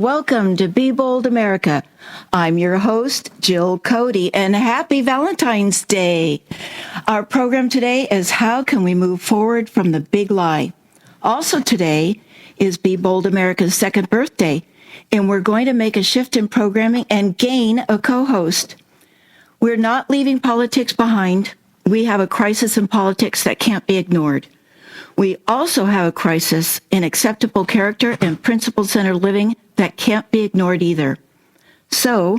welcome to Be Bold America. I'm your host, Jill Cody, and happy Valentine's Day. Our program today is How Can We Move Forward from the Big Lie? Also today is Be Bold America's second birthday, and we're going to make a shift in programming and gain a co-host. We're not leaving politics behind. We have a crisis in politics that can't be ignored. We also have a crisis in acceptable character and principle-centered living that can't be ignored either. So,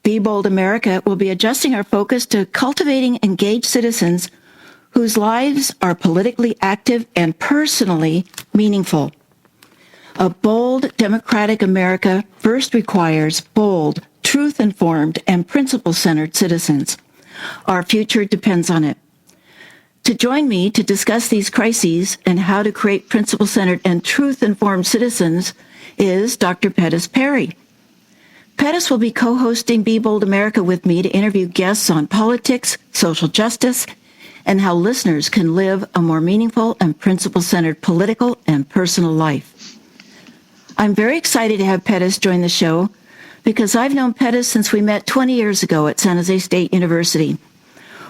Be Bold America will be adjusting our focus to cultivating engaged citizens whose lives are politically active and personally meaningful. A bold, democratic America first requires bold, truth-informed, and principle-centered citizens. Our future depends on it. To join me to discuss these crises and how to create principle-centered and truth-informed citizens is Dr. Pettis Perry. Pettis will be co-hosting Be Bold America with me to interview guests on politics, social justice, and how listeners can live a more meaningful and principle-centered political and personal life. I'm very excited to have Pettis join the show because I've known Pettis since we met 20 years ago at San Jose State University.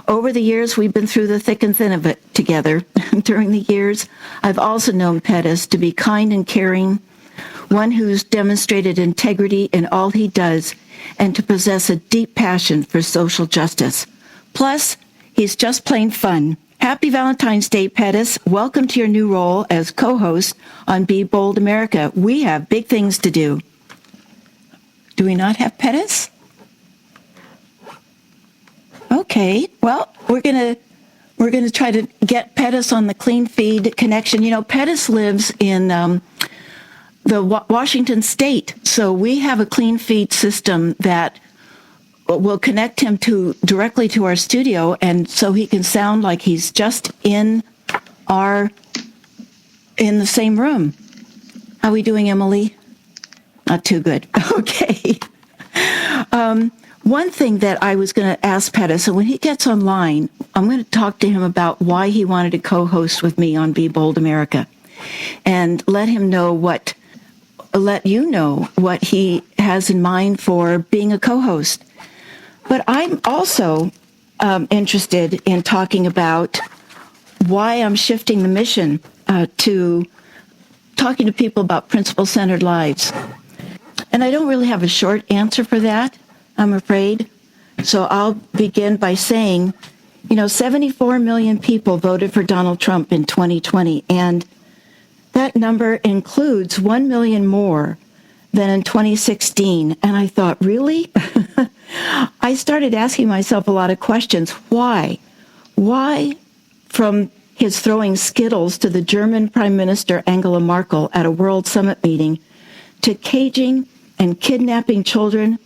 Over the years, we've been through the thick and thin of it together. During the years, I've also known Pettis to be kind and caring, one who's demonstrated integrity in all he does, and to possess a deep passion for social justice. Plus, he's just plain fun. Happy Valentine's Day, Pettis. Welcome to your new role as co-host on Be Bold America. We have big things to do. Do we not have Pettis? Okay, well, we're gonna try to get Pettis on the clean feed connection. You know, Pettis lives in the Washington State, so we have a clean feed system that will connect him directly to our studio, and so he can sound like he's just in the same room. How are we doing, Emily? Not too good. Okay. One thing that I was going to ask Pettis, and when he gets online, I'm going to talk to him about why he wanted to co-host with me on Be Bold America, and let you know what he has in mind for being a co-host. But I'm also interested in talking about why I'm shifting the mission to talking to people about principle-centered lives. And I don't really have a short answer for that, I'm afraid. So I'll begin by saying, 74 million people voted for Donald Trump in 2020, and that number includes 1 million more than in 2016. And I thought, really? I started asking myself a lot of questions. Why? Why, from his throwing Skittles to the German Prime Minister Angela Merkel at a World Summit meeting, to caging and kidnapping children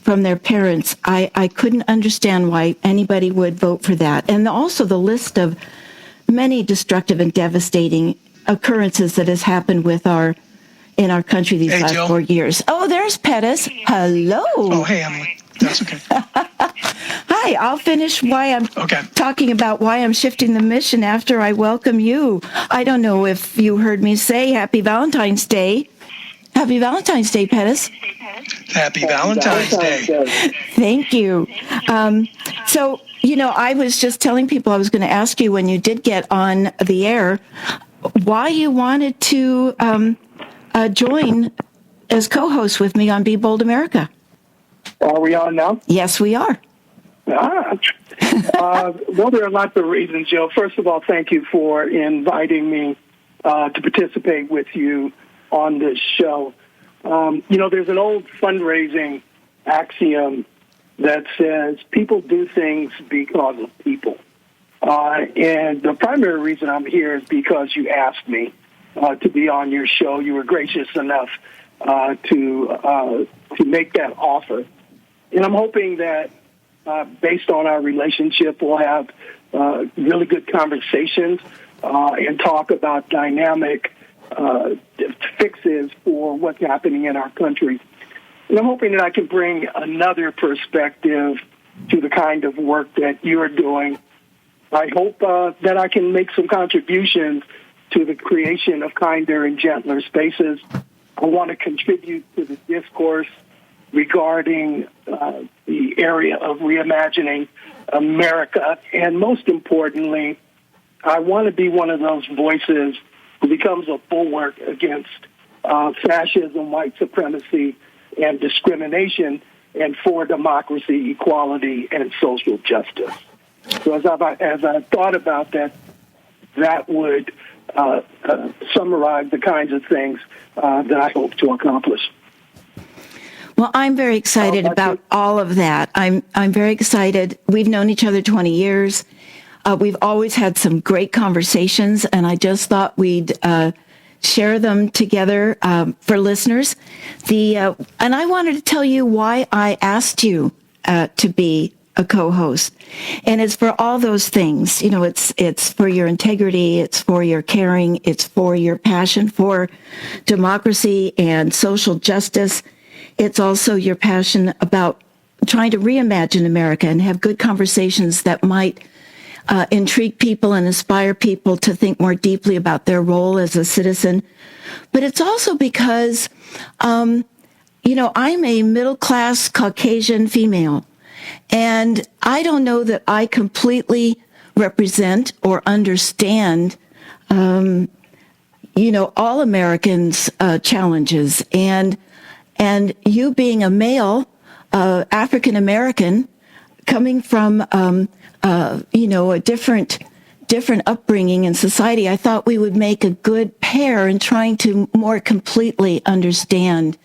from their parents, I couldn't understand why anybody would vote for that. And also the list of many destructive and devastating occurrences that has happened in our country these last Jill. 4 years. Oh, there's Pettis. Hello. Oh, hey, Emily. That's okay. Hi, I'll finish talking about why I'm shifting the mission after I welcome you. I don't know if you heard me say Happy Valentine's Day. Happy Valentine's Day, Pettis. Happy Valentine's Day. Thank you. So, I was just telling people I was going to ask you when you did get on the air why you wanted to join as co-host with me on Be Bold America. Are we on now? Yes, we are. Well, there are lots of reasons, Jill. First of all, thank you for inviting me to participate with you on this show. There's an old fundraising axiom that says people do things because of people. And the primary reason I'm here is because you asked me to be on your show. You were gracious enough to make that offer. And I'm hoping that based on our relationship, we'll have really good conversations and talk about dynamic fixes for what's happening in our country. And I'm hoping that I can bring another perspective to the kind of work that you're doing. I hope that I can make some contributions to the creation of kinder and gentler spaces I want to contribute to the discourse regarding the area of reimagining America. And most importantly, I want to be one of those voices who becomes a bulwark against fascism, white supremacy, and discrimination, and for democracy, equality, and social justice. So as I thought about that, that would summarize the kinds of things that I hope to accomplish. Well, I'm very excited about all of that. I'm very excited. We've known each other 20 years. We've always had some great conversations, and I just thought we'd share them together for listeners. And I wanted to tell you why I asked you to be a co-host, and it's for all those things. You know, it's for your integrity, it's for your caring, it's for your passion for democracy and social justice. It's also your passion about trying to reimagine America and have good conversations that might intrigue people and inspire people to think more deeply about their role as a citizen. But it's also because, I'm a middle-class Caucasian female, and I don't know that I completely represent or understand, all Americans' challenges. And you being a male, African American, coming from a different upbringing in society, I thought we would make a good pair in trying to more completely understand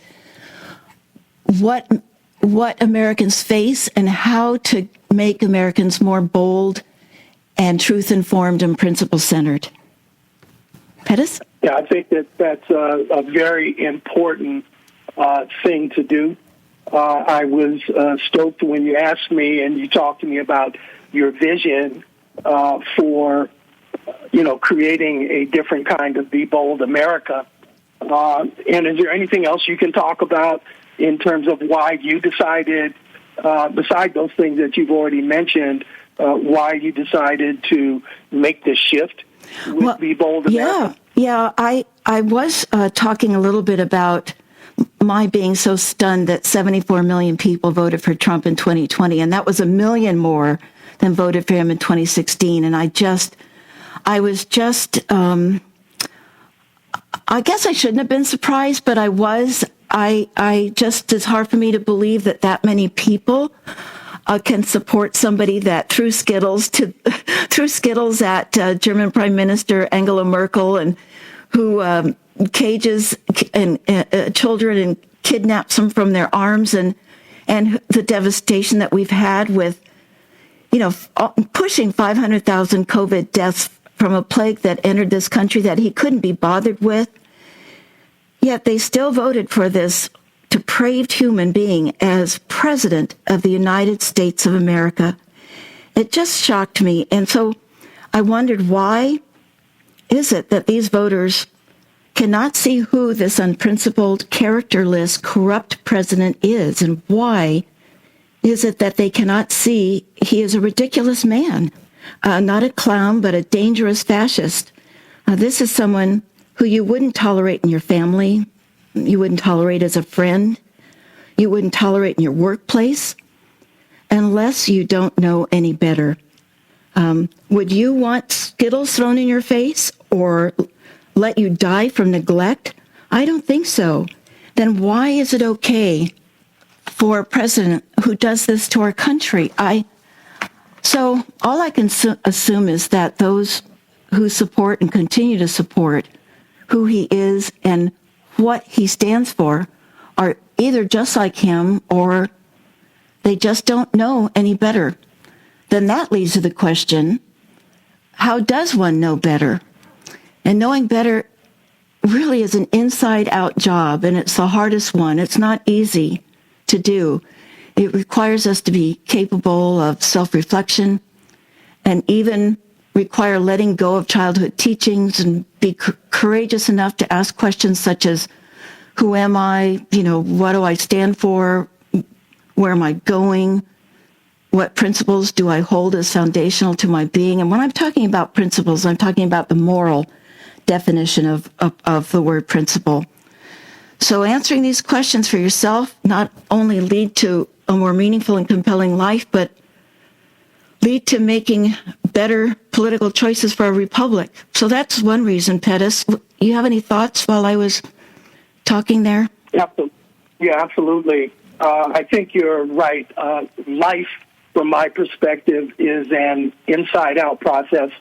what Americans face and how to make Americans more bold and truth-informed and principle-centered. Pettis? Yeah, I think that's a very important thing to do. I was stoked when you asked me and you talked to me about your vision for, creating a different kind of Be Bold America. And is there anything else you can talk about in terms of why you decided, beside those things that you've already mentioned, why you decided to make this shift with Be Bold America? Yeah. I was talking a little bit about my being so stunned that 74 million people voted for Trump in 2020, and that was 1 million more than voted for him in 2016. And I was just, I guess I shouldn't have been surprised, but I was. It's hard for me to believe that many people can support somebody that threw skittles at German Prime Minister Angela Merkel, and who cages and children and kidnaps them from their arms, and the devastation that we've had with, pushing 500,000 COVID deaths from a plague that entered this country that he couldn't be bothered with. Yet they still voted for this depraved human being as president of the United States of America. It just shocked me. And so I wondered, why is it that these voters cannot see who this unprincipled, characterless, corrupt president is? And why is it that they cannot see he is a ridiculous man, not a clown, but a dangerous fascist? This is someone who you wouldn't tolerate in your family, you wouldn't tolerate as a friend, you wouldn't tolerate in your workplace, unless you don't know any better. Would you want Skittles thrown in your face or let you die from neglect? I don't think so. Then why is it okay for a president who does this to our country? So all I can assume is that those who support and continue to support who he is and what he stands for are either just like him or they just don't know any better. Then that leads to the question, how does one know better? And knowing better really is an inside-out job, and it's the hardest one. It's not easy to do. It requires us to be capable of self-reflection and even require letting go of childhood teachings and be courageous enough to ask questions such as, who am I? What do I stand for? Where am I going? What principles do I hold as foundational to my being? And when I'm talking about principles, I'm talking about the moral definition of the word principle. So answering these questions for yourself not only lead to a more meaningful and compelling life, but lead to making better political choices for our republic. So that's one reason, Pettis. You have any thoughts while I was talking there? Yeah, absolutely. I think you're right. Life, from my perspective, is an inside-out process,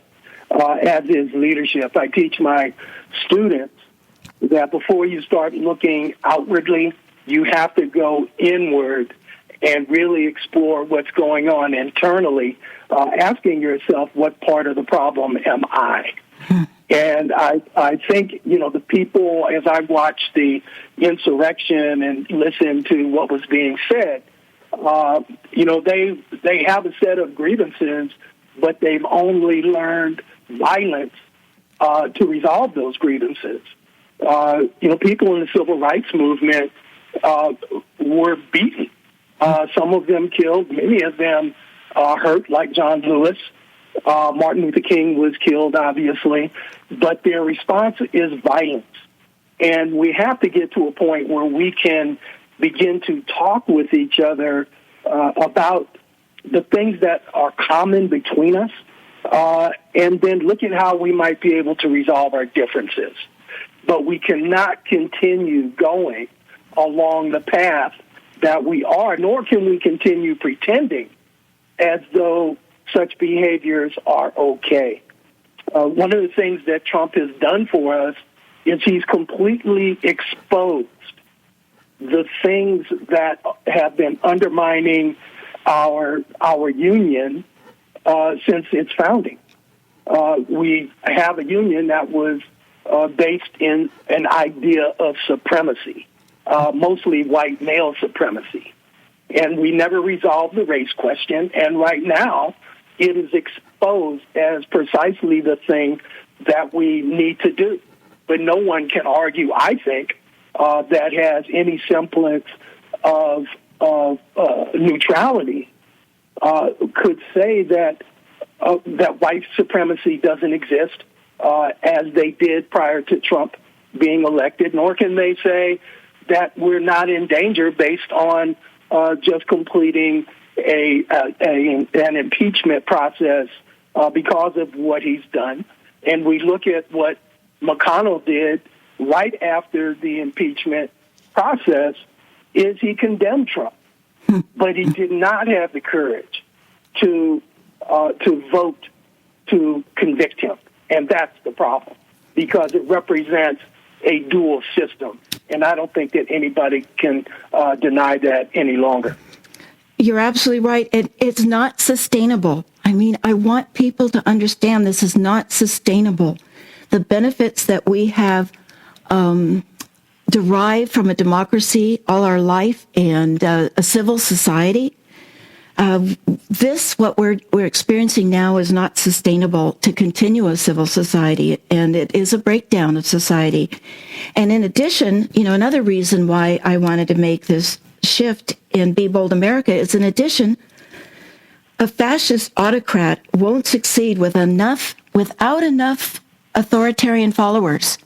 as is leadership. I teach my students that before you start looking outwardly, you have to go inward and really explore what's going on internally, asking yourself, what part of the problem am I? And I think, the people, as I watched the insurrection and listened to what was being said, they have a set of grievances, but they've only learned violence to resolve those grievances. People in the civil rights movement were beaten. Some of them killed, many of them hurt, like John Lewis. Martin Luther King was killed, obviously, but their response is violence. And we have to get to a point where we can begin to talk with each other about the things that are common between us, and then look at how we might be able to resolve our differences. But we cannot continue going along the path that we are, nor can we continue pretending as though such behaviors are okay. One of the things that Trump has done for us is he's completely exposed the things that have been undermining our union since its founding. We have a union that was based in an idea of supremacy, mostly white male supremacy. And we never resolved the race question, and right now it is exposed as precisely the thing that we need to do. But no one can argue, I think, that has any semblance of neutrality could say that white supremacy doesn't exist as they did prior to Trump being elected, nor can they say that we're not in danger based on just completing an impeachment process because of what he's done. And we look at what McConnell did right after the impeachment process is he condemned Trump, but he did not have the courage to vote to convict him. And that's the problem, because it represents a dual system. And I don't think that anybody can deny that any longer. You're absolutely right. It's not sustainable. I mean, I want people to understand this is not sustainable. The benefits that we have derived from a democracy all our life and a civil society, what we're experiencing now is not sustainable to continue a civil society, and it is a breakdown of society. And in addition, another reason why I wanted to make this shift in Be Bold America is, in addition, a fascist autocrat won't succeed without enough authoritarian followers.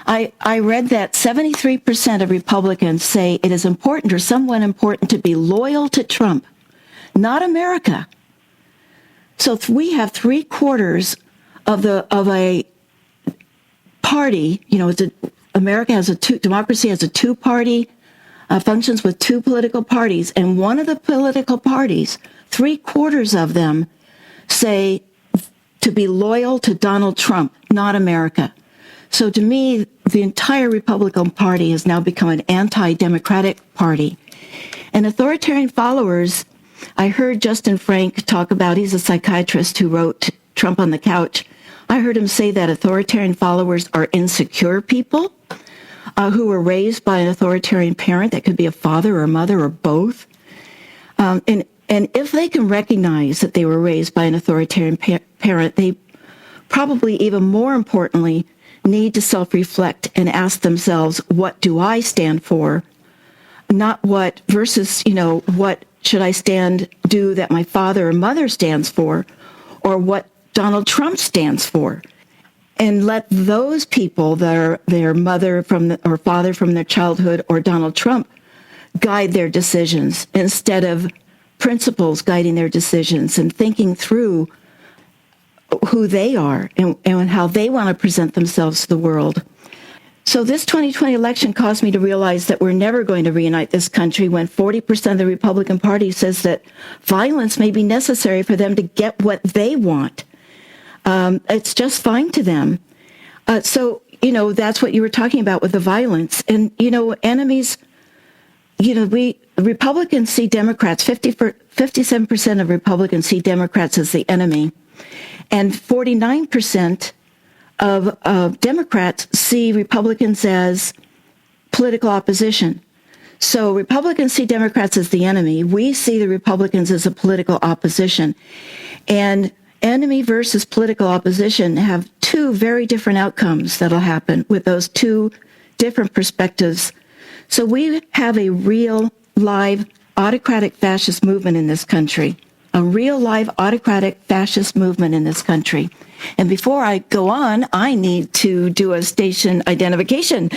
I read that 73% of Republicans say it is important or somewhat important to be loyal to Trump, not America. So we have 3/4 of a party. Democracy has a two-party, functions with two political parties, and one of the political parties, 3/4 of them say to be loyal to Donald Trump, not America. So to me, the entire Republican Party has now become an anti-democratic party. And authoritarian followers, I heard Justin Frank talk about, he's a psychiatrist who wrote Trump on the Couch. I heard him say that authoritarian followers are insecure people who were raised by an authoritarian parent. That could be a father or a mother or both. And if they can recognize that they were raised by an authoritarian parent, they probably, even more importantly, need to self-reflect and ask themselves, what do I stand for? Not what versus, what should I do that my father or mother stands for, or what Donald Trump stands for. and let those people, their mother or father from their childhood or Donald Trump, guide their decisions instead of principles guiding their decisions and thinking through who they are and how they want to present themselves to the world. So this 2020 election caused me to realize that we're never going to reunite this country when 40% of the Republican Party says that violence may be necessary for them to get what they want. It's just fine to them. So, that's what you were talking about with the violence. And, enemies, Republicans see Democrats, 57% of Republicans see Democrats as the enemy. And 49% of Democrats see Republicans as political opposition. So Republicans see Democrats as the enemy. We see the Republicans as a political opposition. And enemy versus political opposition have two very different outcomes that'll happen with those two different perspectives. So we have a real, live, autocratic fascist movement in this country. A real, live, autocratic fascist movement in this country. And before I go on, I need to do a station identification.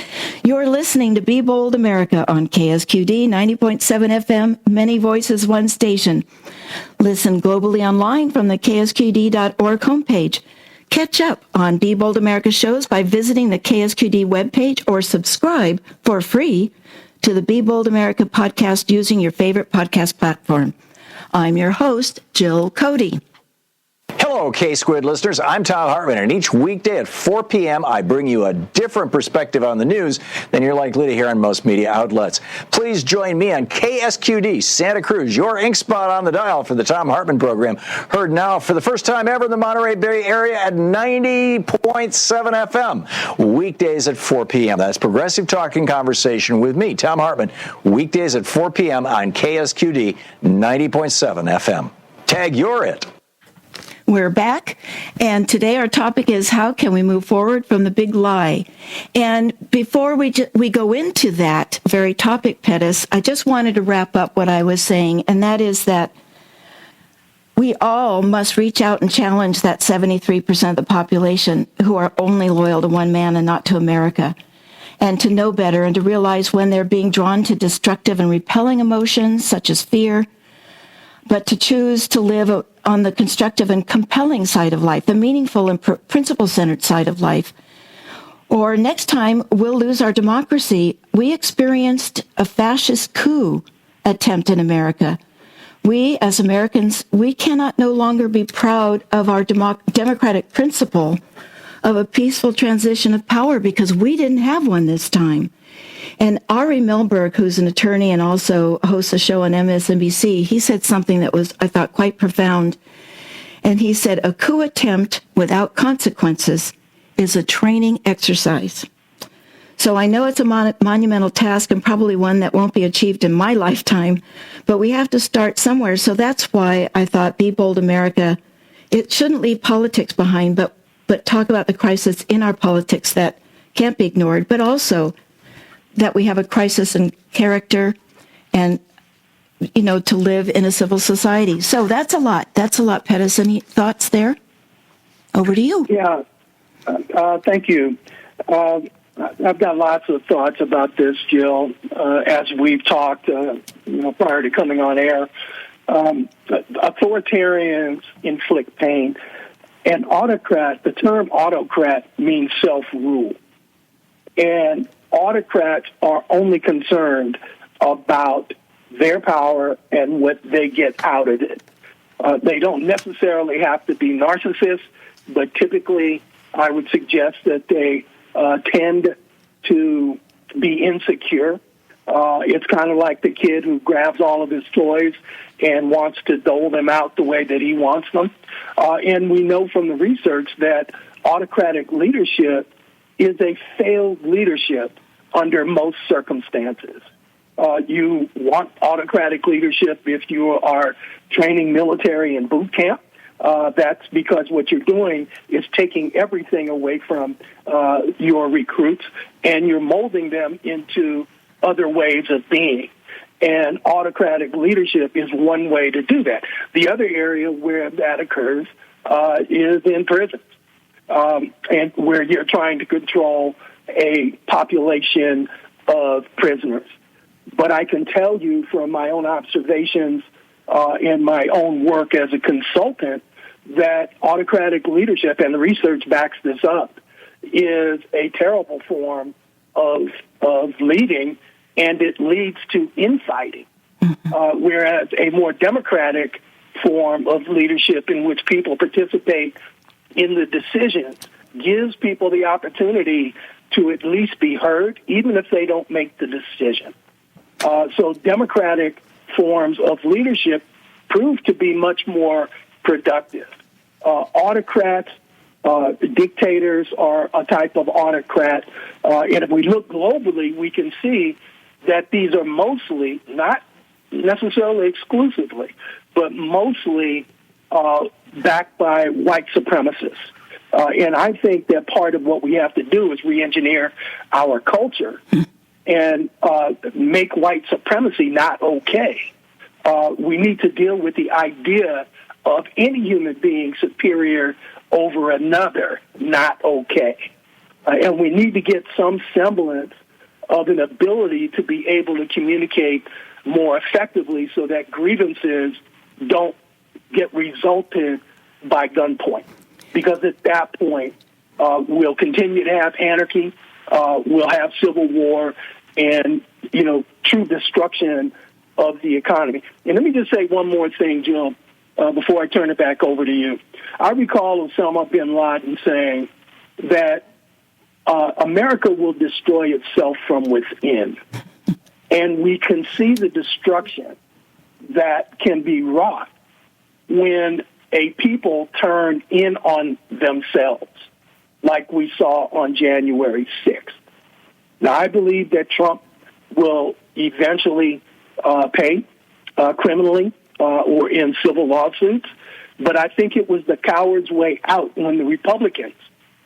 You're listening to Be Bold America on KSQD 90.7 FM, many voices, one station. Listen globally online from the ksqd.org homepage. Catch up on Be Bold America shows by visiting the KSQD webpage or subscribe for free to the Be Bold America podcast using your favorite podcast platform. I'm your host, Jill Cody. Hello, K-Squid listeners. I'm Tom Hartman, and each weekday at 4 p.m., I bring you a different perspective on the news than you're likely to hear on most media outlets. Please join me on KSQD Santa Cruz, your ink spot on the dial for the Tom Hartman program, heard now for the first time ever in the Monterey Bay area at 90.7 FM, weekdays at 4 p.m. That's Progressive Talking Conversation with me, Tom Hartman, weekdays at 4 p.m. on KSQD 90.7 FM. Tag, you're it. We're back, and today our topic is how can we move forward from the big lie? And before we go into that very topic, Pettis, I just wanted to wrap up what I was saying, and that is that we all must reach out and challenge that 73% of the population who are only loyal to one man and not to America, and to know better and to realize when they're being drawn to destructive and repelling emotions such as fear, but to choose to live on the constructive and compelling side of life, the meaningful and principle-centered side of life. Or next time, we'll lose our democracy. We experienced a fascist coup attempt in America. We, as Americans, we cannot no longer be proud of our democratic principle of a peaceful transition of power because we didn't have one this time. And Ari Melberg, who's an attorney and also hosts a show on MSNBC, he said something that was, I thought, quite profound. And he said, a coup attempt without consequences is a training exercise. So I know it's a monumental task and probably one that won't be achieved in my lifetime, but we have to start somewhere. So that's why I thought Be Bold America, it shouldn't leave politics behind, but talk about the crisis in our politics that can't be ignored, but also that we have a crisis in character and, to live in a civil society. So that's a lot. That's a lot, Pettis. Any thoughts there? Over to you. Yeah, thank you. I've got lots of thoughts about this, Jill, as we've talked, prior to coming on air. Authoritarians inflict pain. And autocrat, the term autocrat means self-rule. And autocrats are only concerned about their power and what they get out of it. They don't necessarily have to be narcissists, but typically I would suggest that they tend to be insecure. It's kind of like the kid who grabs all of his toys and wants to dole them out the way that he wants them. And we know from the research that autocratic leadership is a failed leadership under most circumstances. You want autocratic leadership if you are training military in boot camp. That's because what you're doing is taking everything away from your recruits and you're molding them into other ways of being. And autocratic leadership is one way to do that. The other area where that occurs is in prisons. and where you're trying to control a population of prisoners. But I can tell you from my own observations and my own work as a consultant that autocratic leadership, and the research backs this up, is a terrible form of leading, and it leads to infighting. Whereas a more democratic form of leadership in which people participate in the decisions gives people the opportunity to at least be heard, even if they don't make the decision. So democratic forms of leadership prove to be much more productive. Autocrats, dictators are a type of autocrat. And if we look globally, we can see that these are mostly, not necessarily exclusively, but mostly backed by white supremacists. And I think that part of what we have to do is re-engineer our culture and make white supremacy not okay. We need to deal with the idea of any human being superior over another not okay. And we need to get some semblance of an ability to be able to communicate more effectively so that grievances don't get resulted by gunpoint. Because at that point, we'll continue to have anarchy, we'll have civil war, and, true destruction of the economy. And let me just say one more thing, Jill, before I turn it back over to you. I recall Osama bin Laden saying that America will destroy itself from within. And we can see the destruction that can be wrought when a people turn in on themselves, like we saw on January 6th. Now, I believe that Trump will eventually pay criminally or in civil lawsuits, but I think it was the coward's way out when the Republicans,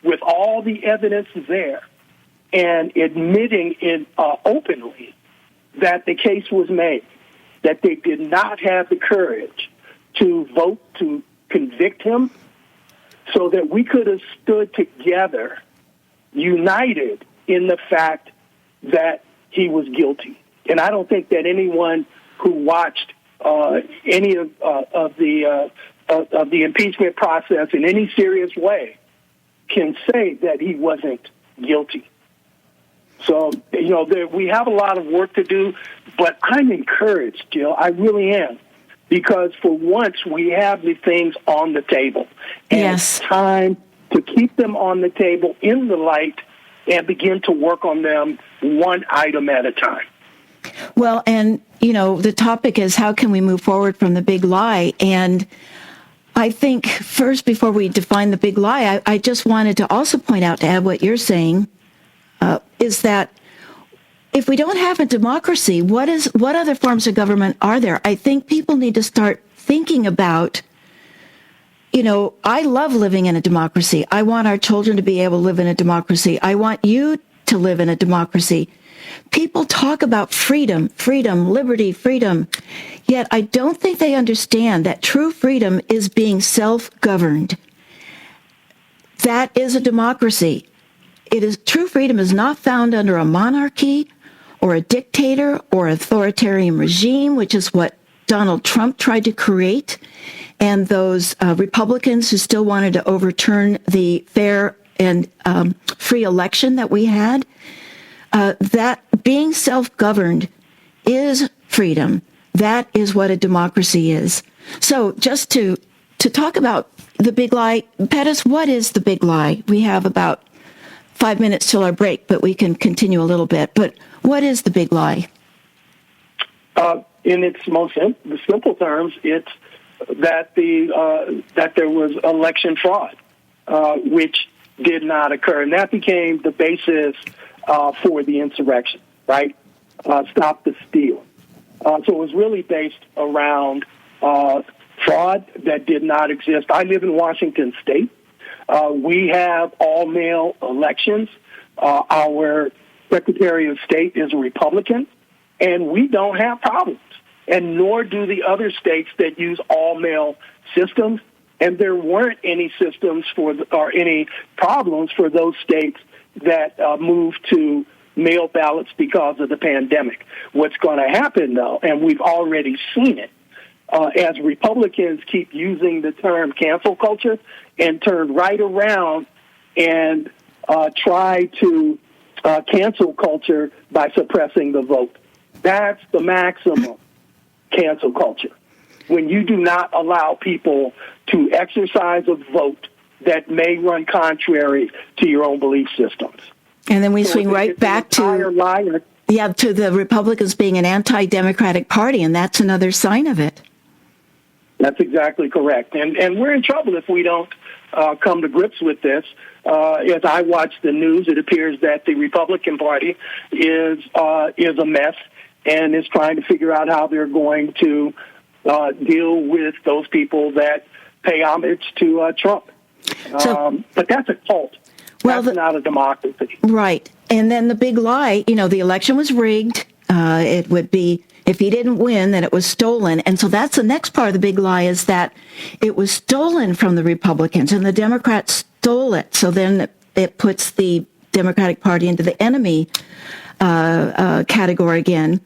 with all the evidence there and admitting it openly that the case was made, that they did not have the courage to vote to convict him, so that we could have stood together, united in the fact that he was guilty. And I don't think that anyone who watched any of the impeachment process in any serious way can say that he wasn't guilty. So, we have a lot of work to do, but I'm encouraged, Jill. I really am. Because for once, we have the things on the table. And Yes. It's time to keep them on the table in the light and begin to work on them one item at a time. Well, and, the topic is how can we move forward from the big lie? And I think first, before we define the big lie, I just wanted to also point out, to add what you're saying, is that if we don't have a democracy, what other forms of government are there? I think people need to start thinking about, I love living in a democracy. I want our children to be able to live in a democracy. I want you to live in a democracy. People talk about freedom, liberty, freedom. Yet I don't think they understand that true freedom is being self-governed. That is a democracy. True freedom is not found under a monarchy or a dictator or authoritarian regime, which is what Donald Trump tried to create, and those Republicans who still wanted to overturn the fair and free election that we had. That being self-governed is freedom. That is what a democracy is. So just to talk about the big lie, Pettis, what is the big lie? We have about 5 minutes till our break, but we can continue a little bit. But what is the big lie? In its most simple terms, it's that that there was election fraud, which did not occur, and that became the basis for the insurrection. Right? Stop the steal. So it was really based around fraud that did not exist. I live in Washington State. We have all-male elections. Our Secretary of State is a Republican, and we don't have problems, and nor do the other states that use all-male systems. And there weren't any systems or any problems for those states that moved to mail ballots because of the pandemic. What's going to happen, though, and we've already seen it, as Republicans keep using the term cancel culture and turn right around and try to cancel culture by suppressing the vote. That's the maximum cancel culture. When you do not allow people to exercise a vote that may run contrary to your own belief systems. And then we swing right back to the Republicans being an anti-democratic party, and that's another sign of it. That's exactly correct. And we're in trouble if we don't come to grips with this. As I watch the news, it appears that the Republican Party is a mess and is trying to figure out how they're going to deal with those people that pay homage to Trump. But that's a cult. That's not a democracy. Right. And then the big lie, the election was rigged. It would be, if he didn't win, then it was stolen. And so that's the next part of the big lie, is that it was stolen from the Republicans and the Democrats stole it. So then it puts the Democratic Party into the enemy category again.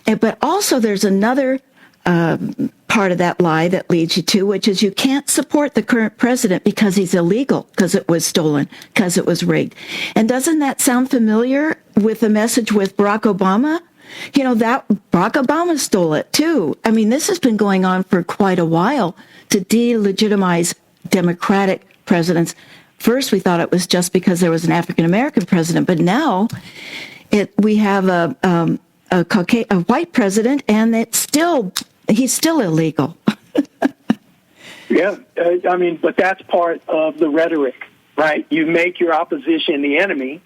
But also there's another part of that lie that leads you to, which is you can't support the current president because he's illegal, because it was stolen, because it was rigged. And doesn't that sound familiar with the message with Barack Obama? That Barack Obama stole it too. I mean, this has been going on for quite a while to delegitimize Democratic presidents. First, we thought it was just because there was an African-American president, but now we have a white president, and he's still illegal. Yeah, but that's part of the rhetoric, right? You make your opposition the enemy,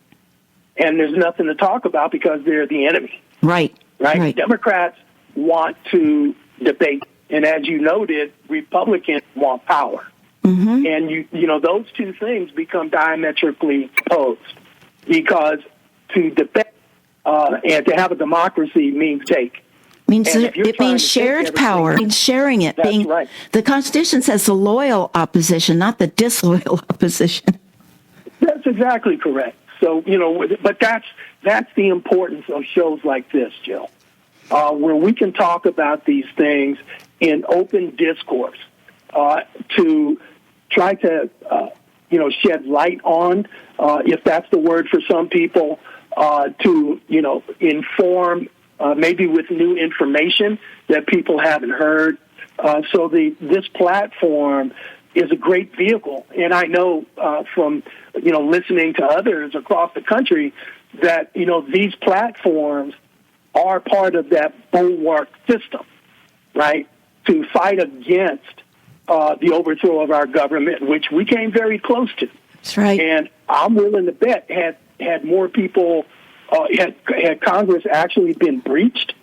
and there's nothing to talk about because they're the enemy. Right. Democrats want to debate, and as you noted, Republicans want power. Mm-hmm. And those two things become diametrically opposed, because to debate and to have a democracy means take. It means shared power. It means sharing it. That's right. The Constitution says the loyal opposition, not the disloyal opposition. That's exactly correct. So, but that's the importance of shows like this, Jill, where we can talk about these things in open discourse to try to, shed light on, if that's the word for some people, to, inform, maybe with new information that people haven't heard. So this platform is a great vehicle. And I know from, listening to others across the country that, these platforms are part of that bulwark system, right, to fight against the overthrow of our government, which we came very close to. That's right. And I'm willing to bet had more people, had Congress actually been breached,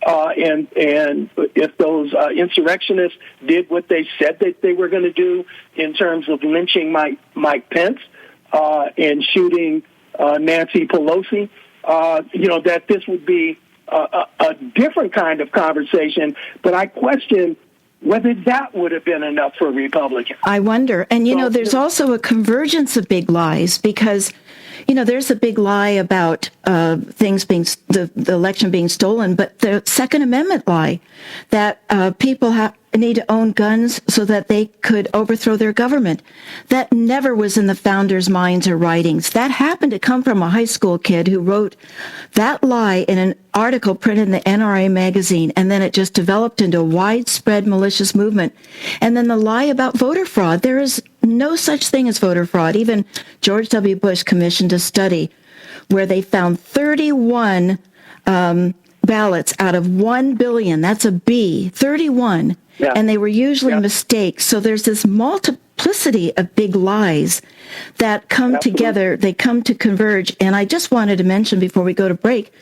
and if those insurrectionists did what they said that they were going to do in terms of lynching Mike Pence and shooting Nancy Pelosi, that this would be a different kind of conversation. But I question whether that would have been enough for Republicans. I wonder. And, there's also a convergence of big lies, because, there's a big lie about things being, the election being stolen, but the Second Amendment lie that people need to own guns so that they could overthrow their government. That never was in the founders' minds or writings. That happened to come from a high school kid who wrote that lie in an article printed in the NRA magazine, and then it just developed into a widespread malicious movement. And then the lie about voter fraud. There is no such thing as voter fraud. Even George W. Bush commissioned a study where they found 31 ballots out of 1 billion. That's a B, 31. Yeah. And they were usually mistakes. So there's this multiplicity of big lies that come together. They come to converge. And I just wanted to mention before we go to break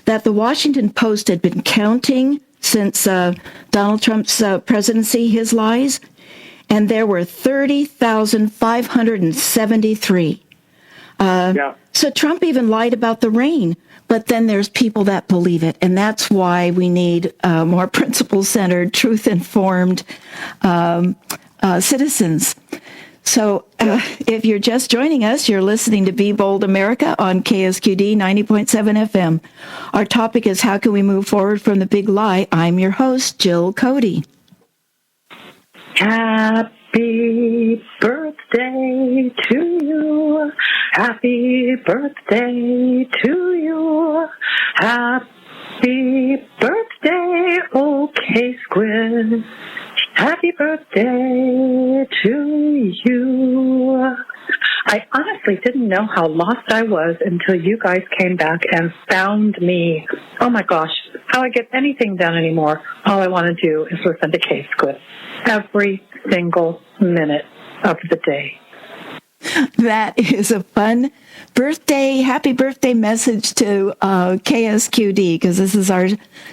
that the Washington Post had been counting since Donald Trump's presidency, his lies, and there were 30,573. So Trump even lied about the rain. But then there's people that believe it, and that's why we need more principle-centered, truth-informed citizens. So if you're just joining us, you're listening to Be Bold America on KSQD 90.7 FM. Our topic is how can we move forward from the big lie? I'm your host, Jill Cody. Happy birthday to you. Happy birthday to you. Happy birthday, OK Squid. Happy birthday to you. I honestly didn't know how lost I was until you guys came back and found me. Oh my gosh, how I get anything done anymore. All I want to do is listen to K Squid every single minute of the day. That is a fun happy birthday message to KSQD, because this is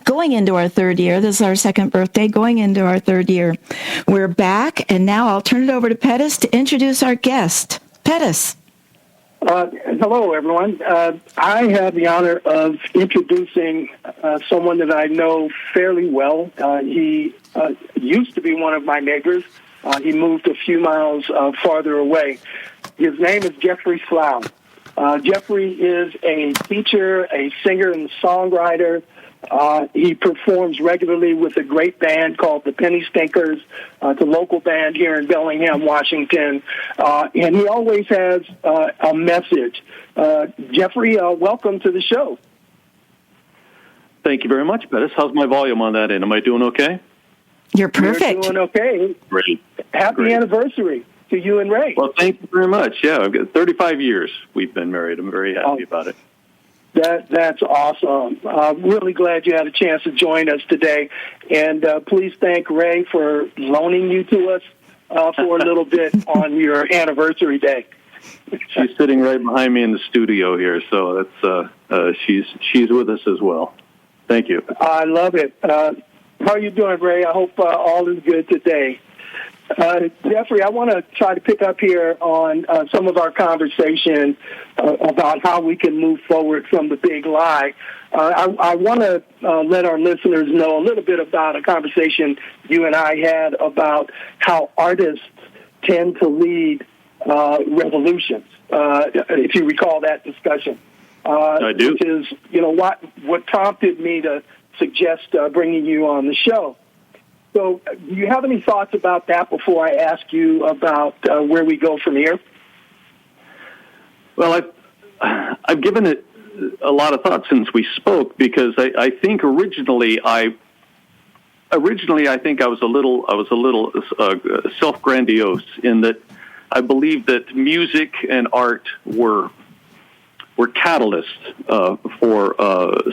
going into our third year. This is our second birthday, going into our third year. We're back, and now I'll turn it over to Pettis to introduce our guest. Pettis. Hello, everyone. I have the honor of introducing someone that I know fairly well. He used to be one of my neighbors. He moved a few miles farther away. His name is Jeffrey Slough. Jeffrey is a teacher, a singer, and songwriter. He performs regularly with a great band called the Penny Stinkers. It's a local band here in Bellingham, Washington. And he always has a message. Jeffrey, welcome to the show. Thank you very much, Pettis. How's my volume on that end? Am I doing okay? You're perfect. You're doing okay. Great. Happy anniversary to you and Ray. Well, thank you very much. Yeah, I've got 35 years we've been married. I'm very happy about it. That's awesome. Really glad you had a chance to join us today. And please thank Ray for loaning you to us for a little bit on your anniversary day. She's sitting right behind me in the studio here, so that's she's with us as well. Thank you. I love it. How are you doing, Ray? I hope all is good today. Jeffrey, I want to try to pick up here on some of our conversation about how we can move forward from the big lie. I want to let our listeners know a little bit about a conversation you and I had about how artists tend to lead revolutions, if you recall that discussion. I do. Which is, what prompted me to suggest bringing you on the show. So do you have any thoughts about that before I ask you about where we go from here? Well, I've given it a lot of thought since we spoke, because I think originally I think I was a little self-grandiose in that I believed that music and art were catalysts for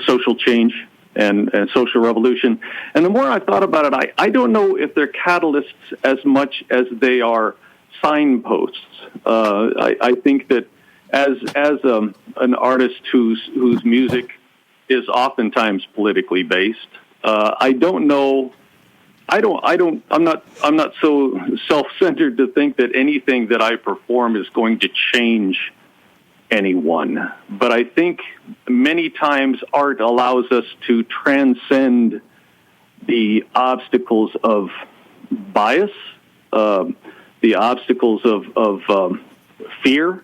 social change and social revolution. And the more I thought about it, I don't know if they're catalysts as much as they are signposts. I think that as an artist whose music is oftentimes politically based, I'm not so self-centered to think that anything that I perform is going to change anyone. But I think many times art allows us to transcend the obstacles of bias, the obstacles of fear,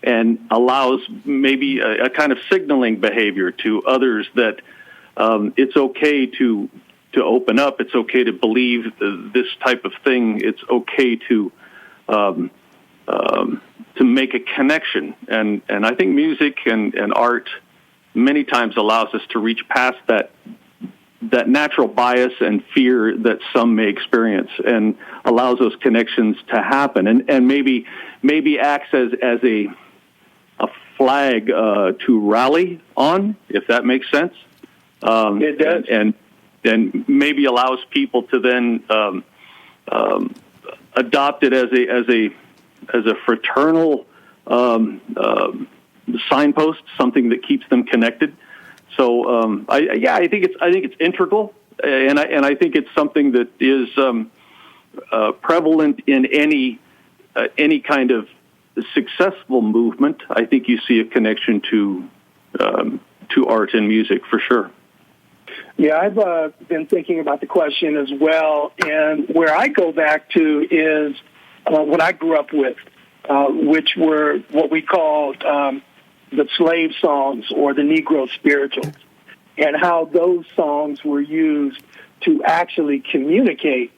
and allows maybe a kind of signaling behavior to others that it's okay to open up, it's okay to believe this type of thing, it's okay to make a connection. And I think music and art many times allows us to reach past that natural bias and fear that some may experience, and allows those connections to happen, and maybe acts as a flag to rally on, if that makes sense. It does. And maybe allows people to then adopt it as a fraternal signpost, something that keeps them connected. So I think it's integral, and I think it's something that is prevalent in any kind of successful movement. I think you see a connection to art and music for sure. Yeah, I've been thinking about the question as well, and where I go back to is what I grew up with, which were what we called the slave songs or the Negro spirituals, and how those songs were used to actually communicate,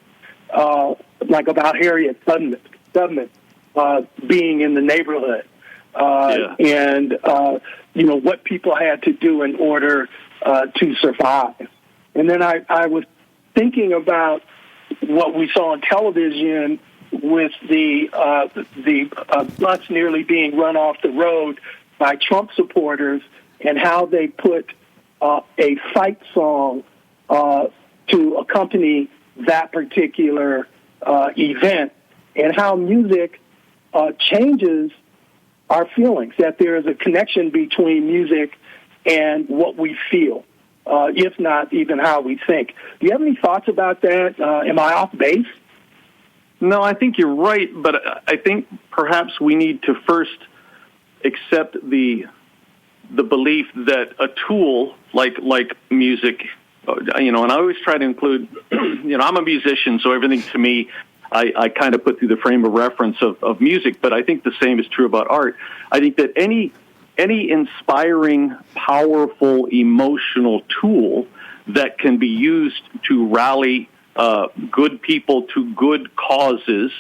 like about Harriet Tubman being in the neighborhood, and what people had to do in order to survive. And then I was thinking about what we saw on television with the bus nearly being run off the road by Trump supporters, and how they put a fight song to accompany that particular event, and how music changes our feelings, that there is a connection between music and what we feel, if not even how we think. Do you have any thoughts about that? Am I off base? No, I think you're right, but I think perhaps we need to first accept the belief that a tool like music, and I always try to include, I'm a musician, so everything to me, I kind of put through the frame of reference of music, but I think the same is true about art. I think that any inspiring, powerful, emotional tool that can be used to rally good people to good causes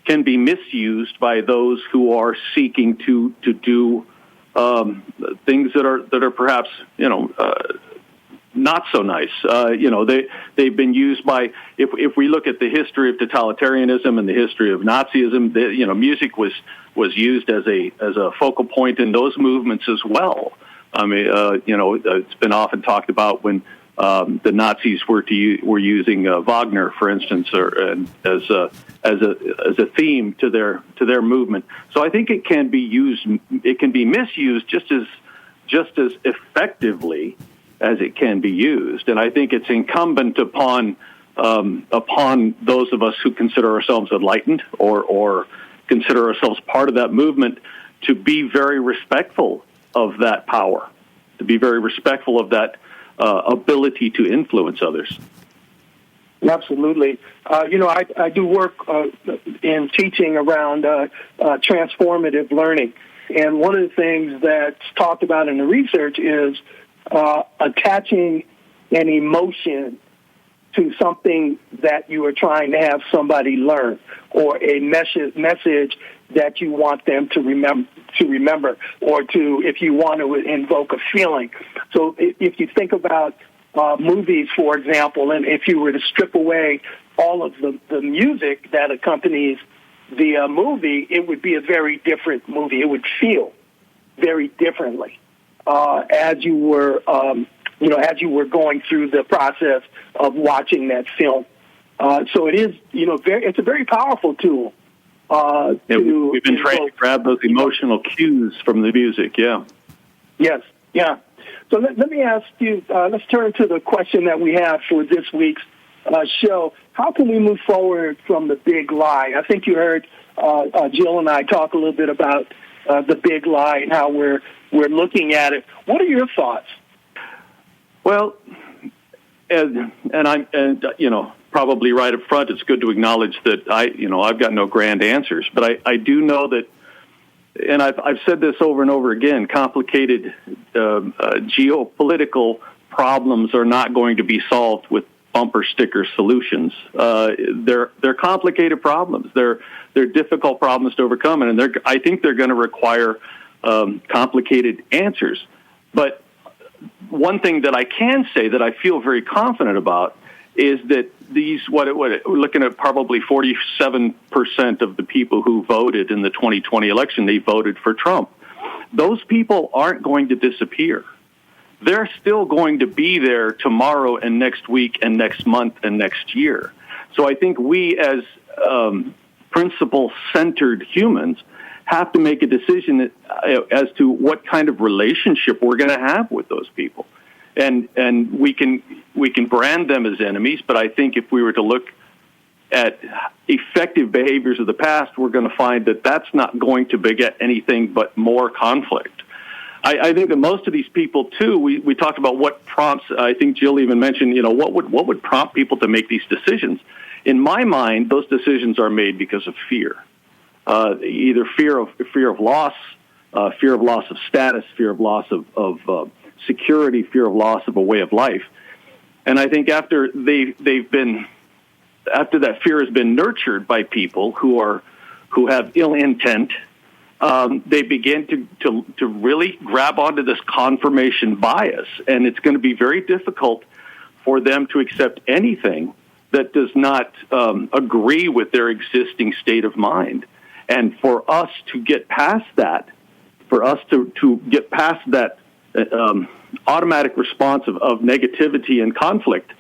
can be misused by those who are seeking to do things that are perhaps not so nice. They've been used by, if we look at the history of totalitarianism and the history of Nazism, music was used as a focal point in those movements as well. I mean, it's been often talked about when the Nazis were using Wagner, for instance, as a theme to their movement. So I think it can be used. It can be misused just as effectively as it can be used. And I think it's incumbent upon those of us who consider ourselves enlightened or consider ourselves part of that movement to be very respectful of that power, to be very respectful of that ability to influence others. Absolutely. I do work in teaching around transformative learning. And one of the things that's talked about in the research is attaching an emotion to something that you are trying to have somebody learn, or a message that you want them to remember, or to, if you want to invoke a feeling. So if you think about movies, for example, and if you were to strip away all of the music that accompanies the movie, it would be a very different movie. It would feel very differently as you were going through the process of watching that film. So it is, it's a very powerful tool. We've been trying to grab those emotional cues from the music, yeah. Yes, yeah. So let me ask you, let's turn to the question that we have for this week's show. How can we move forward from the big lie? I think you heard Jill and I talk a little bit about the big lie and how we're looking at it. What are your thoughts? Well, and probably right up front, it's good to acknowledge that I've got no grand answers, but I do know that, and I've said this over and over again, complicated geopolitical problems are not going to be solved with bumper sticker solutions. They're complicated problems. They're difficult problems to overcome, and I think they're going to require complicated answers. But one thing that I can say that I feel very confident about is that we're looking at probably 47% of the people who voted in the 2020 election, they voted for Trump. Those people aren't going to disappear. They're still going to be there tomorrow and next week and next month and next year. So I think we as principle-centered humans have to make a decision as to what kind of relationship we're going to have with those people. And we can brand them as enemies, but I think if we were to look at effective behaviors of the past, we're going to find that that's not going to beget anything but more conflict. I think that most of these people too. We talked about what prompts. I think Jill even mentioned, what would prompt people to make these decisions. In my mind, those decisions are made because of fear, either fear of loss, fear of loss of status, fear of loss of security, fear of loss of a way of life. And I think after after that fear has been nurtured by people who have ill intent, they begin to really grab onto this confirmation bias, and it's going to be very difficult for them to accept anything that does not agree with their existing state of mind. And for us to get past that, automatic response of negativity and conflict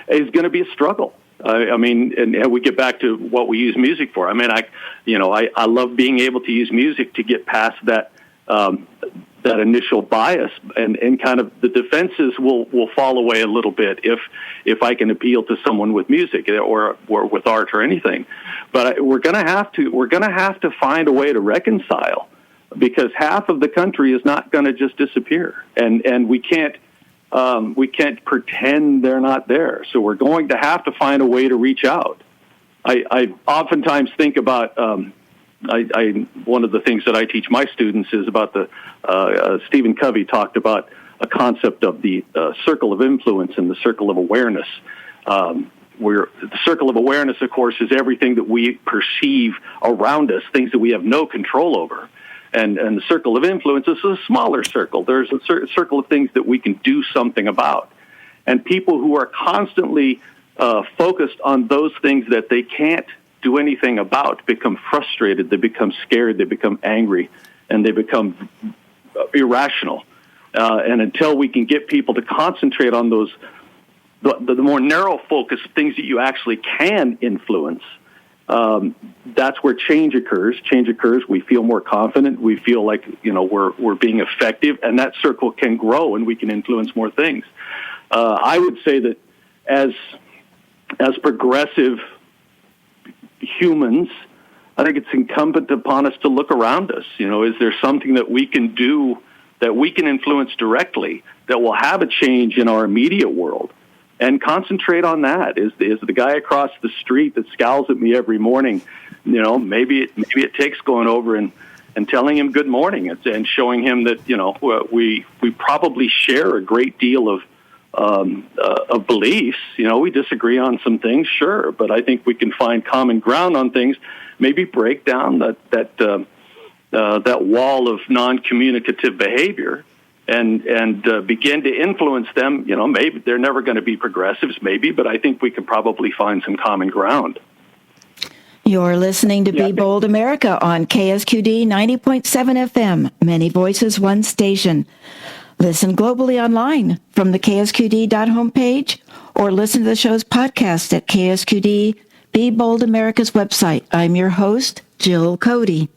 is going to be a struggle. I mean, and we get back to what we use music for. I mean, I love being able to use music to get past that initial bias, and kind of the defenses will fall away a little bit if I can appeal to someone with music or with art or anything. But we're going to have to find a way to reconcile, because half of the country is not going to just disappear, and we can't pretend they're not there. So we're going to have to find a way to reach out. I oftentimes think about one of the things that I teach my students is about Stephen Covey talked about a concept of the circle of influence and the circle of awareness. Where the circle of awareness, of course, is everything that we perceive around us, things that we have no control over. And the circle of influence is a smaller circle. There's a circle of things that we can do something about. And people who are constantly focused on those things that they can't do anything about become frustrated, they become scared, they become angry, and they become irrational. And until we can get people to concentrate on those, the more narrow focus things that you actually can influence, that's where change occurs. Change occurs. We feel more confident. We feel like we're being effective, and that circle can grow, and we can influence more things. I would say that as progressive humans, I think it's incumbent upon us to look around us. Is there something that we can do that we can influence directly that will have a change in our immediate world? And concentrate on that. Is the guy across the street that scowls at me every morning, maybe it takes going over and telling him good morning and showing him that we probably share a great deal of beliefs. We disagree on some things, sure, but I think we can find common ground on things. Maybe break down that wall of non-communicative behavior. And begin to influence them. Maybe they're never going to be progressives, but I think we can probably find some common ground. You're listening to Be Bold America on KSQD 90.7 FM, many voices, one station. Listen globally online from the KSQD homepage, or listen to the show's podcast at KSQD Be Bold America's website. I'm your host, Jill Cody.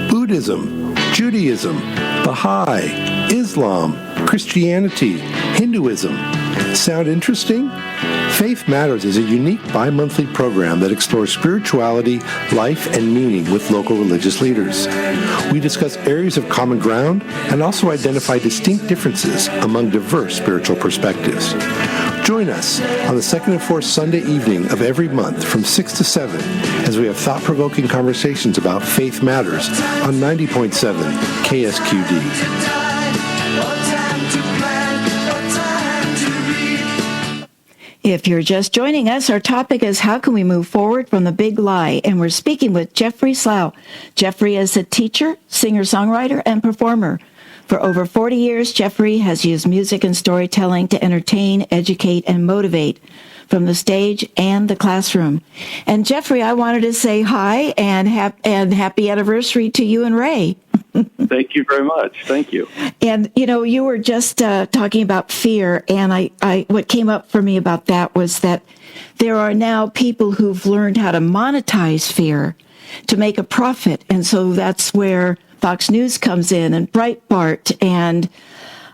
Buddhism, Judaism, Baha'i, Islam, Christianity, Hinduism. Sound interesting? Faith Matters is a unique bi-monthly program that explores spirituality, life, and meaning with local religious leaders. We discuss areas of common ground and also identify distinct differences among diverse spiritual perspectives. Join us on the second and fourth Sunday evening of every month from 6 to 7 as we have thought-provoking conversations about Faith Matters on 90.7 KSQD. If you're just joining us, our topic is how can we move forward from the big lie? And we're speaking with Jeffrey Slough. Jeffrey is a teacher, singer-songwriter, and performer. For over 40 years, Jeffrey has used music and storytelling to entertain, educate, and motivate from the stage and the classroom. And Jeffrey, I wanted to say hi and happy anniversary to you and Ray. Thank you very much. Thank you. And, you were just talking about fear, and I what came up for me about that was that there are now people who've learned how to monetize fear to make a profit. And so that's where Fox News comes in, and Breitbart, and,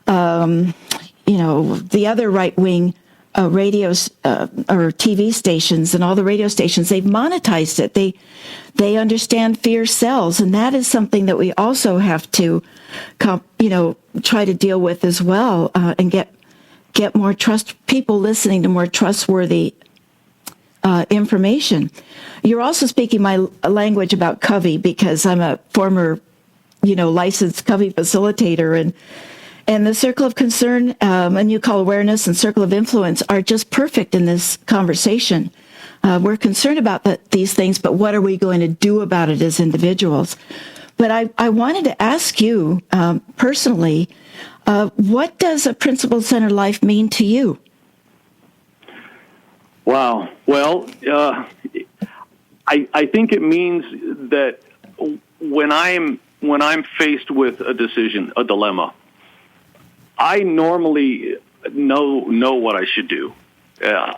the other right-wing radios or TV stations and all the radio stations, they've monetized it. They understand fear sells, and that is something that we also have to, try to deal with as well, and get more people listening to more trustworthy information. You're also speaking my language about Covey, because I'm a former, licensed Covey facilitator, and the circle of concern, and you call awareness, and circle of influence are just perfect in this conversation. We're concerned about these things, but what are we going to do about it as individuals? But I wanted to ask you personally, what does a principle-centered life mean to you? Wow. Well, I think it means that when I'm faced with a decision, a dilemma, I normally know what I should do. There's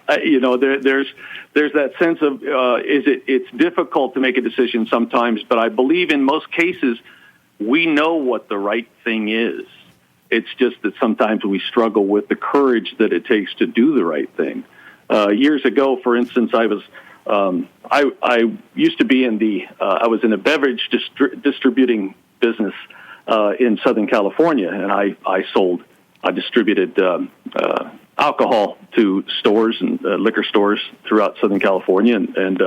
that sense of it's difficult to make a decision sometimes, but I believe in most cases we know what the right thing is. It's just that sometimes we struggle with the courage that it takes to do the right thing. Years ago, for instance, I was I used to be I was in a beverage distributing business in Southern California, and I distributed alcohol to stores and liquor stores throughout Southern California, and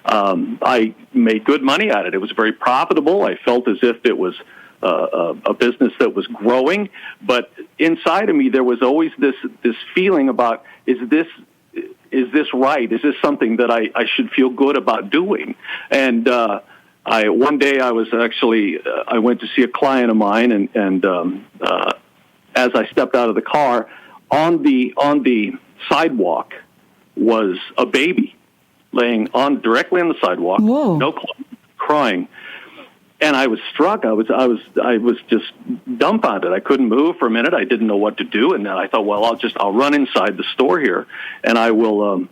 I made good money at it. It was very profitable. I felt as if it was a business that was growing, but inside of me there was always this feeling about, is this right? Is this something that I should feel good about doing? And one day I was actually I went to see a client of mine, and as I stepped out of the car, on the sidewalk was a baby laying directly on the sidewalk. Whoa. No crying. And I was struck. I was just dumbfounded. I couldn't move for a minute. I didn't know what to do. And then I thought, well, I'll run inside the store here, and I will.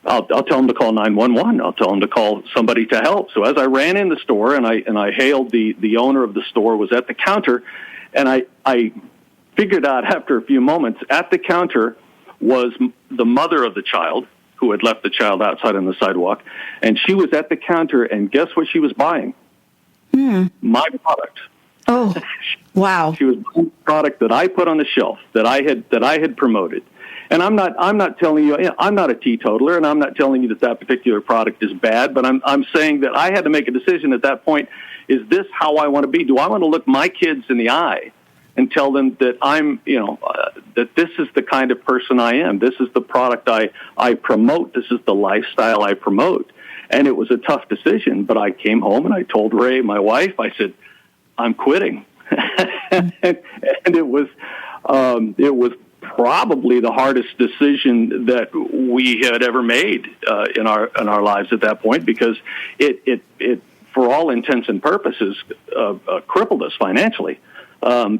I'll tell them to call 911. I'll tell them to call somebody to help. So as I ran in the store and I hailed the owner of the store, was at the counter, and I figured out after a few moments at the counter was the mother of the child who had left the child outside on the sidewalk, and she was at the counter, and guess what she was buying? My product. Oh, wow. She was buying the product that I put on the shelf, that I had promoted. And I'm not telling you, I'm not a teetotaler, and I'm not telling you that particular product is bad, but I'm saying that I had to make a decision at that point. Is this how I want to be? Do I want to look my kids in the eye and tell them that I'm, that this is the kind of person I am? This is the product I promote. This is the lifestyle I promote. And it was a tough decision, but I came home and I told Ray, my wife, I said, I'm quitting. and it was probably the hardest decision that we had ever made in our lives at that point, because it for all intents and purposes crippled us financially,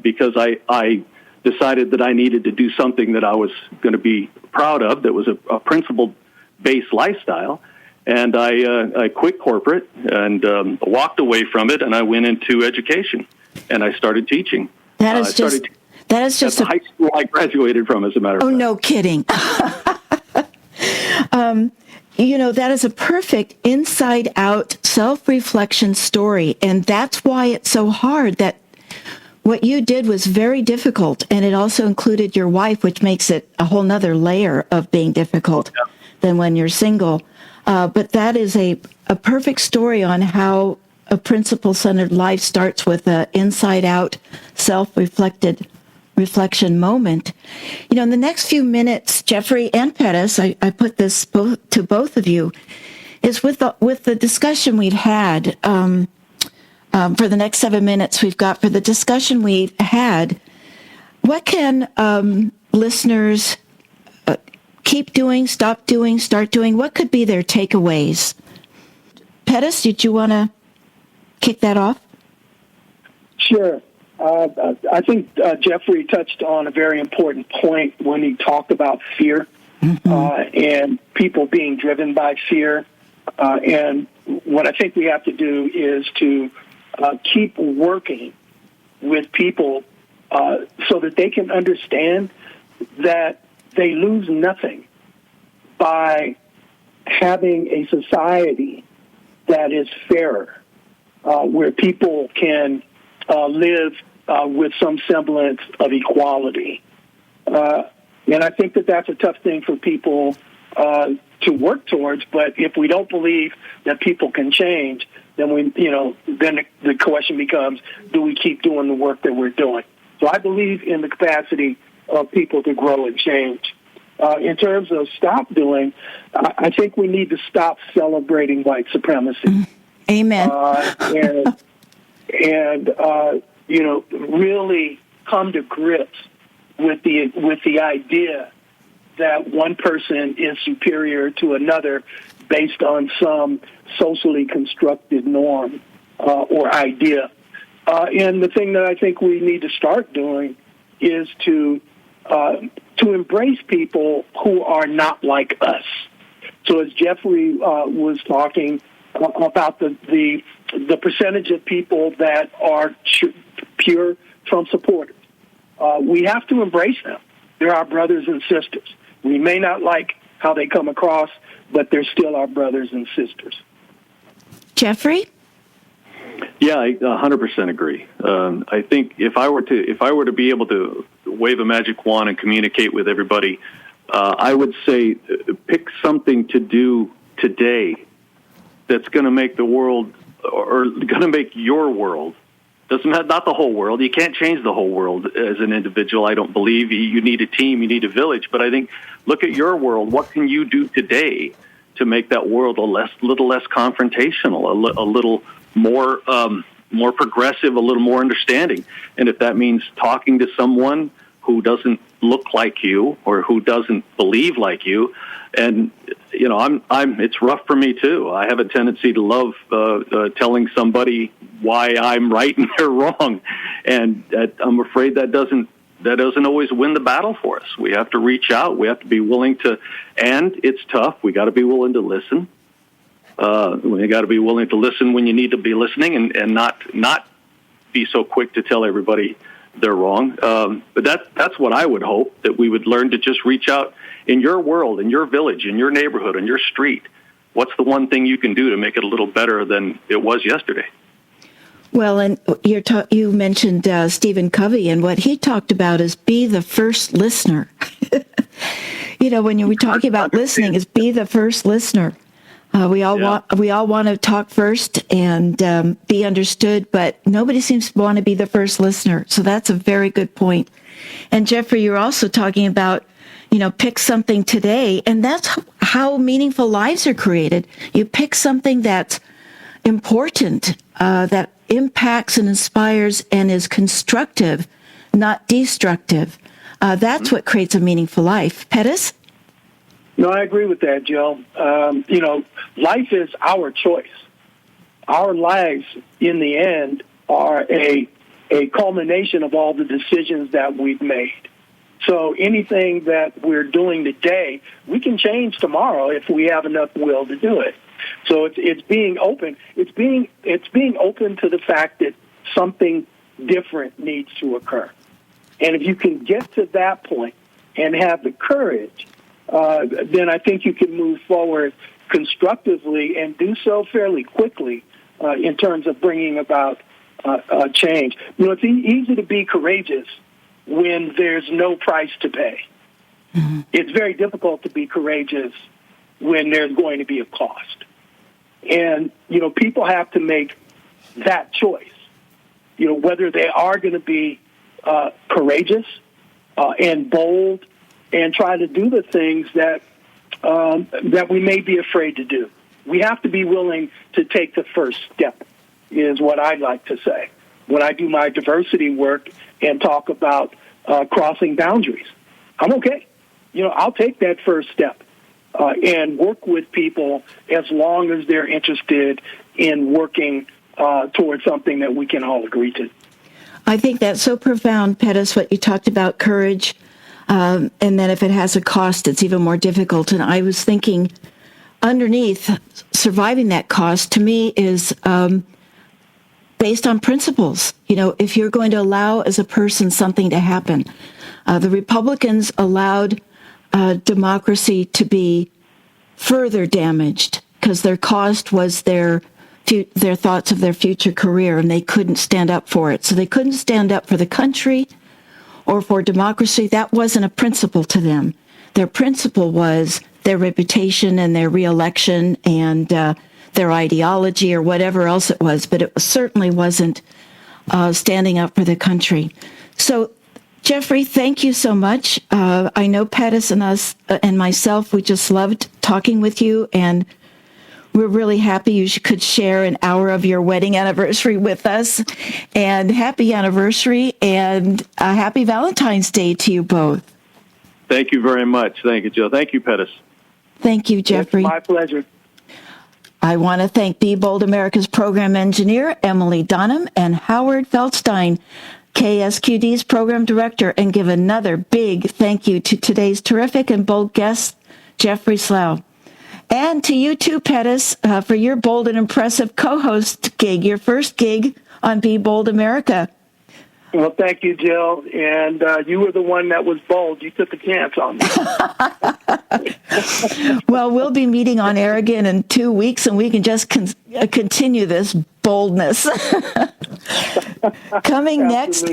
because I decided that I needed to do something that I was going to be proud of, that was a principle-based lifestyle. And I quit corporate and walked away from it, and I went into education, and I started teaching. That is just the high school I graduated from, as a matter of fact. Oh, no kidding. That is a perfect inside-out self-reflection story, and that's why it's so hard. That what you did was very difficult, and it also included your wife, which makes it a whole nother layer of being difficult than when you're single. But that is a perfect story on how a principle-centered life starts with an inside-out, self-reflection moment. In the next few minutes, Jeffrey and Pettis, I put this to both of you, is with the discussion we've had, for the next 7 minutes we've got for the discussion we've had, what can listeners keep doing, stop doing, start doing? What could be their takeaways? Pettis, did you want to kick that off? Sure. I think Jeffrey touched on a very important point when he talked about fear, and people being driven by fear. And what I think we have to do is to keep working with people so that they can understand that they lose nothing by having a society that is fairer, where people can live with some semblance of equality. And I think that that's a tough thing for people to work towards. But if we don't believe that people can change, then then the question becomes, do we keep doing the work that we're doing? So I believe in the capacity of people to grow and change. In terms of stop doing, I think we need to stop celebrating white supremacy. Amen. Really come to grips with the idea that one person is superior to another based on some socially constructed norm or idea. And the thing that I think we need to start doing is to embrace people who are not like us. So as Jeffrey was talking about the percentage of people that are pure Trump supporters, we have to embrace them. They're our brothers and sisters. We may not like how they come across, but they're still our brothers and sisters. Jeffrey? Yeah, I 100% agree. I think if I were to be able to wave a magic wand and communicate with everybody, I would say pick something to do today that's going to make the world, or going to make your world. Not the whole world. You can't change the whole world as an individual. I don't believe you need a team. You need a village. But I think look at your world. What can you do today to make that world a little less confrontational, a little more progressive, a little more understanding? And if that means talking to someone who doesn't look like you or who doesn't believe like you, and it's rough for me too. I have a tendency to love telling somebody why I'm right and they're wrong, and I'm afraid that doesn't always win the battle for us. We have to reach out. We have to be willing to, and it's tough. We got to be willing to listen. We got to be willing to listen when you need to be listening, and not be so quick to tell everybody they're wrong. But that's what I would hope, that we would learn to just reach out in your world, in your village, in your neighborhood, on your street. What's the one thing you can do to make it a little better than it was yesterday? Well, and you mentioned Stephen Covey, and what he talked about is be the first listener. When you're talking about listening, is be the first listener. We all want to talk first and be understood, but nobody seems to want to be the first listener. So that's a very good point. And Jeffrey, you're also talking about, pick something today, and that's how meaningful lives are created. You pick something that's important, that impacts and inspires and is constructive, not destructive. That's what creates a meaningful life. Pettis? No, I agree with that, Jill. Life is our choice. Our lives, in the end, are a culmination of all the decisions that we've made. So anything that we're doing today, we can change tomorrow if we have enough will to do it. So it's being open. It's being open to the fact that something different needs to occur. And if you can get to that point and have the courage, then I think you can move forward constructively and do so fairly quickly in terms of bringing about change. It's easy to be courageous when there's no price to pay. Mm-hmm. It's very difficult to be courageous when there's going to be a cost. And, people have to make that choice, whether they are going to be courageous and bold and try to do the things that we may be afraid to do. We have to be willing to take the first step, is what I'd like to say. When I do my diversity work and talk about crossing boundaries, I'm okay. I'll take that first step and work with people as long as they're interested in working towards something that we can all agree to. I think that's so profound, Pettis, what you talked about, courage. And then if it has a cost, it's even more difficult. And I was thinking underneath surviving that cost, to me, is based on principles. If you're going to allow as a person something to happen, the Republicans allowed democracy to be further damaged because their cost was their thoughts of their future career, and they couldn't stand up for it. So they couldn't stand up for the country or for democracy. That wasn't a principle to them. Their principle was their reputation and their reelection and their ideology or whatever else it was, but it certainly wasn't standing up for the country. So, Jeffrey, thank you so much. I know Pettis and us and myself, we just loved talking with you, and we're really happy you could share an hour of your wedding anniversary with us. And happy anniversary and happy Valentine's Day to you both. Thank you very much. Thank you, Jill. Thank you, Pettis. Thank you, Jeffrey. It's my pleasure. I want to thank Be Bold America's program engineer, Emily Donham, and Howard Feldstein, KSQD's program director, and give another big thank you to today's terrific and bold guest, Jeffrey Slough. And to you too, Pettis, for your bold and impressive co-host gig, your first gig on Be Bold America. Well, thank you, Jill. And you were the one that was bold. You took a chance on me. Well, we'll be meeting on air again in 2 weeks, and we can just continue this boldness. Coming next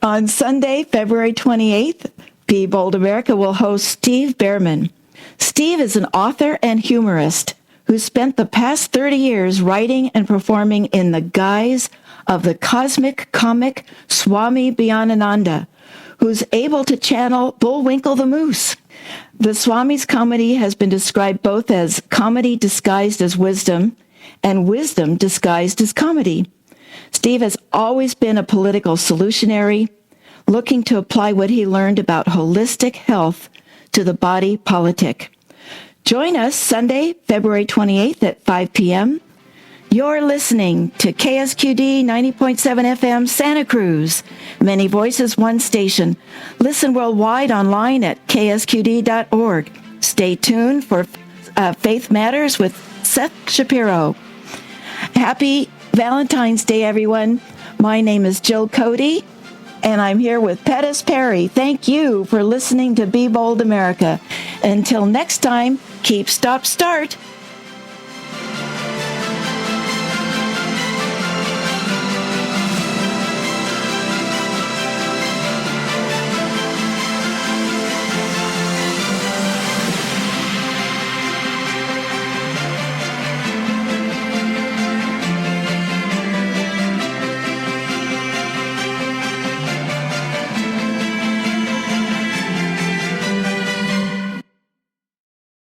on Sunday, February 28th, Be Bold America will host Steve Behrman. Steve is an author and humorist who spent the past 30 years writing and performing in the guise of the cosmic comic Swami Bhayananda, who's able to channel Bullwinkle the Moose. The Swami's comedy has been described both as comedy disguised as wisdom and wisdom disguised as comedy. Steve has always been a political solutionary, looking to apply what he learned about holistic health to the body politic. Join us Sunday, February 28th at 5 p.m. You're listening to KSQD 90.7 FM Santa Cruz. Many voices, one station. Listen worldwide online at ksqd.org. Stay tuned for Faith Matters with Seth Shapiro. Happy Valentine's Day, everyone. My name is Jill Cody, and I'm here with Pettis Perry. Thank you for listening to Be Bold America. Until next time, keep, stop, start.